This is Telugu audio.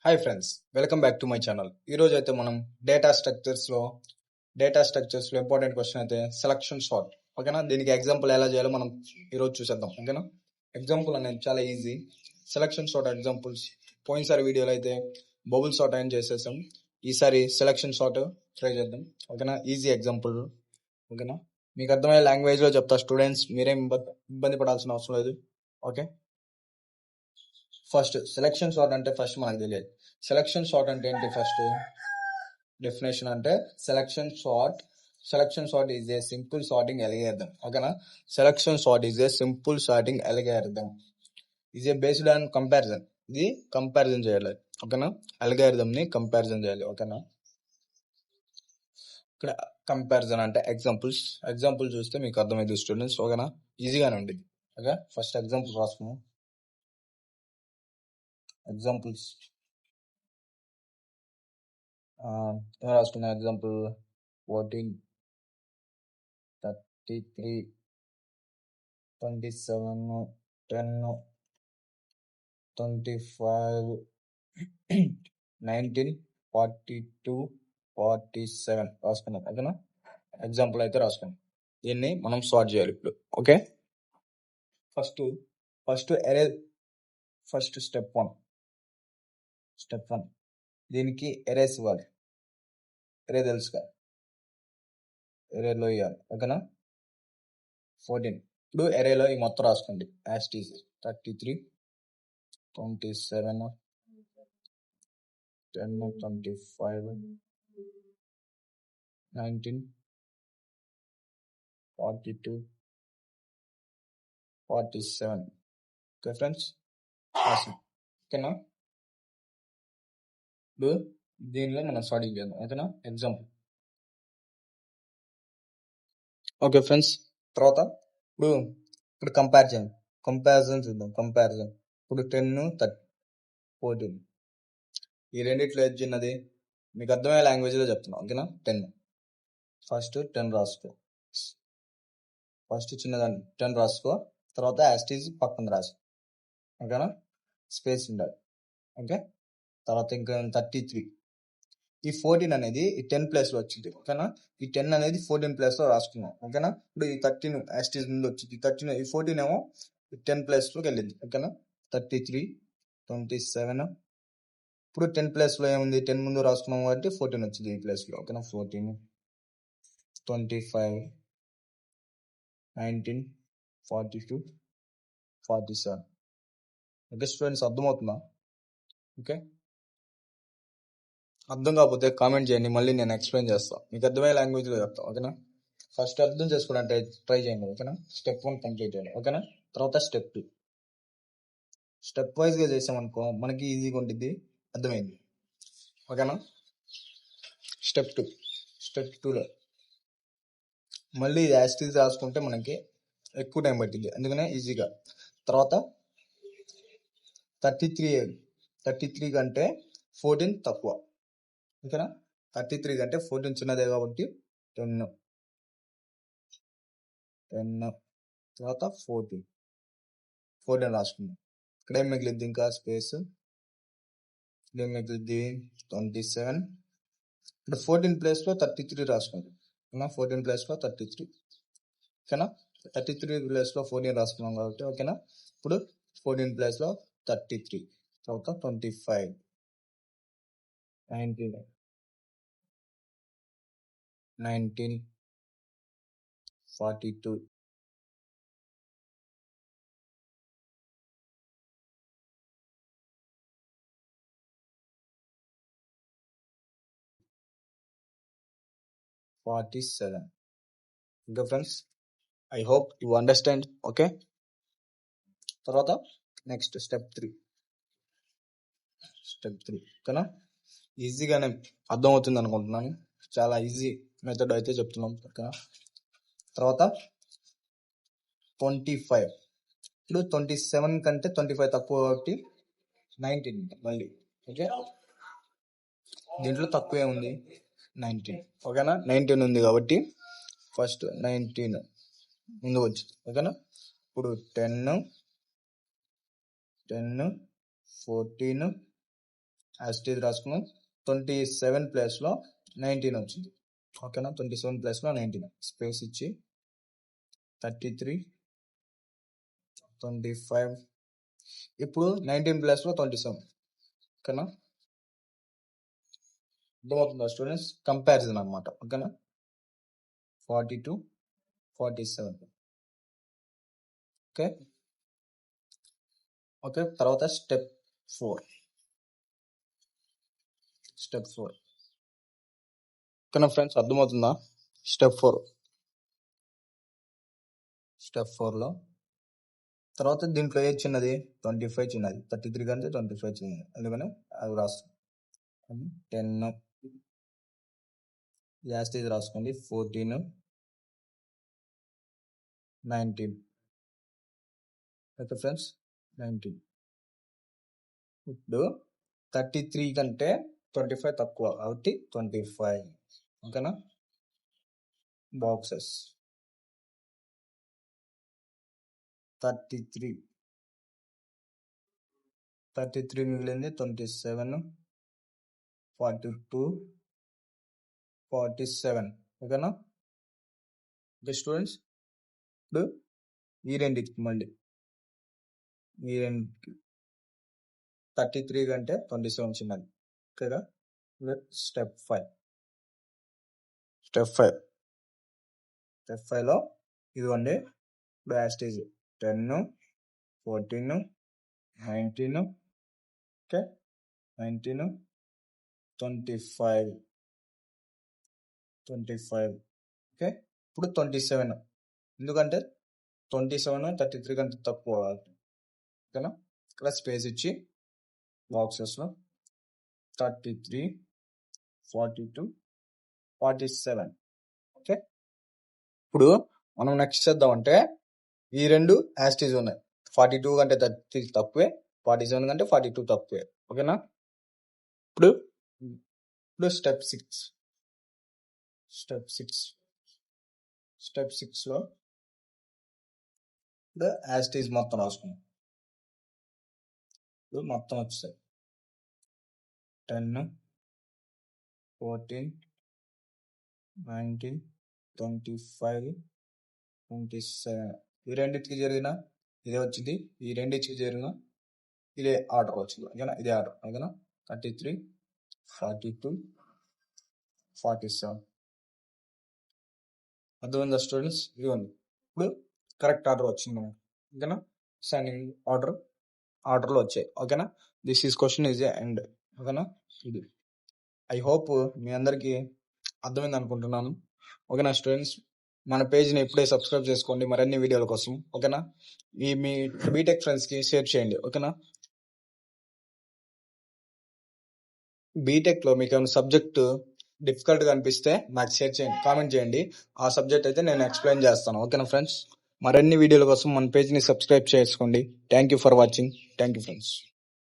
Hi friends, welcome back to my channel. ఈరోజు అయితే మనం డేటా స్ట్రక్చర్స్లో ఇంపార్టెంట్ క్వశ్చన్ అయితే సెలక్షన్ సార్ట్. ఓకేనా, దీనికి ఎగ్జాంపుల్ ఎలా చేయాలో మనం ఈరోజు చూసేద్దాం. ఓకేనా, ఎగ్జాంపుల్ అనేది చాలా ఈజీ. సెలక్షన్ సార్ట్ ఎగ్జాంపుల్స్ పోయినసారి వీడియోలో అయితే బబుల్ సార్ట్ అని చేసేసాం. ఈసారి సెలక్షన్ సార్ట్ ట్రై చేద్దాం. ఓకేనా, ఈజీ ఎగ్జాంపుల్. ఓకేనా, మీకు అర్థమయ్యే లాంగ్వేజ్లో చెప్తా స్టూడెంట్స్, మీరేం ఇబ్బంది పడాల్సిన అవసరం లేదు. ఓకే, ఫస్ట్ సెలక్షన్ సార్ట్ అంటే ఫస్ట్ మనకు తెలియదు. సెలక్షన్ సార్ట్ అంటే ఏంటి? ఫస్ట్ డెఫినేషన్ అంటే selection sort is a simple sorting algorithm. ఓకేనా, selection sort is a simple sorting algorithm is a based on comparison. ఇది కంపారిజన్ చేయాలి. ఓకేనా, అల్గోరిథం ని కంపారిజన్ చేయాలి. ఓకేనా, ఇక్కడ కంపారిజన్ అంటే ఎగ్జాంపుల్ చూస్తే మీకు అర్థమైంది స్టూడెంట్స్. ఓకేనా, ఈజీగానే ఉండేది. ఓకే, ఫస్ట్ ఎగ్జాంపుల్ రాసుకున్నాం. ఎగ్జాంపుల్స్ రాసుకున్న ఎగ్జాంపుల్ 14, 33, 27, 10, 25, 19, 42, 47 రాసుకున్నాం. ఓకేనా, ఎగ్జాంపుల్ అయితే రాసుకున్నాం. దీన్ని మనం సార్ట్ చేయాలి ఇప్పుడు. Okay, first array. First step one దీనికి ఎరేస్ ఇవ్వాలి. ఎరే తెలుసుగా, ఎరేలో ఇవ్వాలి. ఓకేనా, 14. ఇప్పుడు ఎరేలో ఈ మొత్తం రాసుకోండి. యాస్టీస్ 33, 27, 10, 25, 19, 42, 47. ఓకే ఫ్రెండ్స్, ఓకేనా, ఇప్పుడు దీనిలో మనం సార్టింగ్ చేద్దాం. ఓకేనా, ఎగ్జాంపుల్. ఓకే ఫ్రెండ్స్, తర్వాత ఇప్పుడు కంపారిజన్ చూద్దాం. కంపారిజన్ ఇప్పుడు 10, 30, 14 ఈ రెండిట్లో ఏది చిన్నది? మీకు అర్థమయ్యే లాంగ్వేజ్లో చెప్తున్నాం. ఓకేనా, 10 ఫస్ట్ 10 రాసుకో. ఫస్ట్ చిన్నదాన్ని 10 రాసుకో, తర్వాత యాస్టీజ్ పక్కన రాసు. ఓకేనా, స్పేస్ ఉండాలి. ఓకే, తర్వాత ఇంకా 33. ఈ 14 అనేది ఈ 10 ప్లేస్ లో వచ్చింది. ఓకేనా, ఈ 10 అనేది 14 ప్లేస్ లో రాసుకున్నాం. ఓకేనా, ఇప్పుడు ఈ 13 యాస్టీజ్ ముందు వచ్చింది. ఈ 13 ఈ 14 ఏమో 10 ప్లేస్ లోకి వెళ్ళింది. ఓకేనా, 33, 27. ఇప్పుడు 10 ప్లేస్ లో ఏముంది? 10 ముందు రాసుకున్నాం కాబట్టి 14 వచ్చింది ఈ ప్లేస్ లో. ఓకేనా, 14, 25, 19, 42, 47. ఓకే స్టూడెంట్స్, అర్థమవుతుందా? ఓకే, అర్థం కాకపోతే కామెంట్ చేయండి, మళ్ళీ నేను ఎక్స్ప్లెయిన్ చేస్తాను. మీకు అర్థమయ్యే లాంగ్వేజ్లో చెప్తాను. ఓకేనా, ఫస్ట్ అర్థం చేసుకోవాలంటే ట్రై చేయండి. ఓకేనా, స్టెప్ 1 కంప్లీట్ చేయండి. ఓకేనా, తర్వాత స్టెప్ 2 స్టెప్ వైజ్గా చేసామనుకో మనకి ఈజీగా ఉంటుంది. అర్థమైంది? ఓకేనా, స్టెప్ 2లో మళ్ళీ యాస్టీజ్ రాసుకుంటే మనకి ఎక్కువ టైం పట్టింది, అందుకనే ఈజీగా. తర్వాత 33 కంటే 14 తక్కువ. ఓకేనా, 33 కంటే 14 చిన్నదే కాబట్టి 10. తర్వాత 14 రాసుకుందాం. ఇక్కడ ఏం మిగిలిద్ది? ఇంకా స్పేస్ ఏం మిగిలిద్ది? 27. ఇప్పుడు 14 ప్లేస్ లో 33 రాసుకుందాం. 14 ప్లేస్ లో 33. ఓకేనా, 33 ప్లేస్ లో 14 రాసుకున్నాం కాబట్టి. ఓకేనా, ఇప్పుడు 14 ప్లేస్ లో 33, తర్వాత 25, 19, 42, 47. ఇంకా friends, I hope you understand. Okay, తర్వాత నెక్స్ట్ స్టెప్ 3. ఓకేనా, ఈజీగానే అర్థమవుతుంది అనుకుంటున్నాను. చాలా ఈజీ మెథడ్ అయితే చెప్తున్నాం. ఓకేనా, తర్వాత 25. ఇప్పుడు 27 కంటే 25 తక్కువ కాబట్టి 19 మళ్ళీ. ఓకే, దీంట్లో తక్కువే ఉంది 19. ఓకేనా, 19 ఉంది కాబట్టి ఫస్ట్ 19 ముందు వచ్చింది. ఓకేనా, ఇప్పుడు 10, 14, యాజ్ ఇట్ ఈజ్ రాసుకున్నాం. 27 ప్లేస్లో 19 వచ్చింది. ఓకేనా, 27 ప్లేస్లో 19 స్పేస్ ఇచ్చి 33 25. ఇప్పుడు 19 ప్లేస్లో 27. ఓకేనా, అర్థమవుతుందా స్టూడెంట్స్? కంపారిజన్ అనమాట. ఓకేనా, 42 47. ఓకే ఓకే తర్వాత స్టెప్ 4. ఓకేనా ఫ్రెండ్స్, అర్థమవుతుందా? స్టెప్ 4లో తర్వాత దీంట్లో ఏది చిన్నది? 25 చిన్నది, 33 కంటే 25 చిన్నది, అందుకని అది రాస్తాం. 10 యాస్టేజ్ రాసుకోండి. 14 19. Okay friends, 19. ఇప్పుడు 33 కంటే 25 తక్కువ కాబట్టి 25. ఓకేనా, బాక్సెస్ 33 మిగిలింది. 27 42 47. ఓకేనా. ఓకే స్టూడెంట్స్, ఇప్పుడు ఈ రెండింటికి మళ్ళీ 33 కంటే 27 చిన్నది. ఓకేగా, స్టెప్ 5లో ఇదిగోండి యాస్టేజ్ 10 14 19. ఓకే, 19 25. ఓకే, ఇప్పుడు 27. ఎందుకంటే 27 33 కంటే తక్కువ. ఓకేనా, ఇక్కడ స్పేస్ ఇచ్చి బాక్సెస్లో 33 42 47. ఓకే, ఇప్పుడు మనం నెక్స్ట్ చేద్దామంటే ఈ రెండు యాస్టేజ్ ఉన్నాయి. 42 కంటే 33 తక్కువే, 47 కంటే 42 తక్కువే. ఓకేనా, ఇప్పుడు స్టెప్ 6లో యాస్టేజ్ మొత్తం రాసుకున్నాం. ఇప్పుడు మొత్తం వచ్చాయి 10 14 19 25 27. ఈ రెండింటికి జరిగిన ఇదే వచ్చింది, ఈ రెండింటికి జరిగిన ఇదే ఆర్డర్ వచ్చింది. ఓకేనా, ఇదే ఆర్డర్. ఓకేనా, 33 42 47. అర్థమైందా స్టూడెంట్స్? ఇదిగోండి, ఇప్పుడు కరెక్ట్ ఆర్డర్ వచ్చింది మనకి. ఓకేనా, సైనింగ్ ఆర్డర్లో వచ్చాయి. ఓకేనా, this is question is end. ఓకేనా, ఇది ఐ హోప్ మీ అందరికీ అర్థమైంది అనుకుంటున్నాను. ఓకేనా స్టూడెంట్స్, మన పేజ్ని ఇప్పుడే సబ్స్క్రైబ్ చేసుకోండి మరిన్ని వీడియోల కోసం. ఓకేనా, మీ బీటెక్ ఫ్రెండ్స్కి షేర్ చేయండి. ఓకేనా, బీటెక్లో మీకు ఏమైనా సబ్జెక్టు డిఫికల్ట్గా అనిపిస్తే నాకు షేర్ చేయండి, కామెంట్ చేయండి. ఆ సబ్జెక్ట్ అయితే నేను ఎక్స్ప్లెయిన్ చేస్తాను. ఓకేనా ఫ్రెండ్స్, మరిన్ని వీడియోల కోసం మన పేజ్ని సబ్స్క్రైబ్ చేసుకోండి. Thank you for watching. Thank you friends.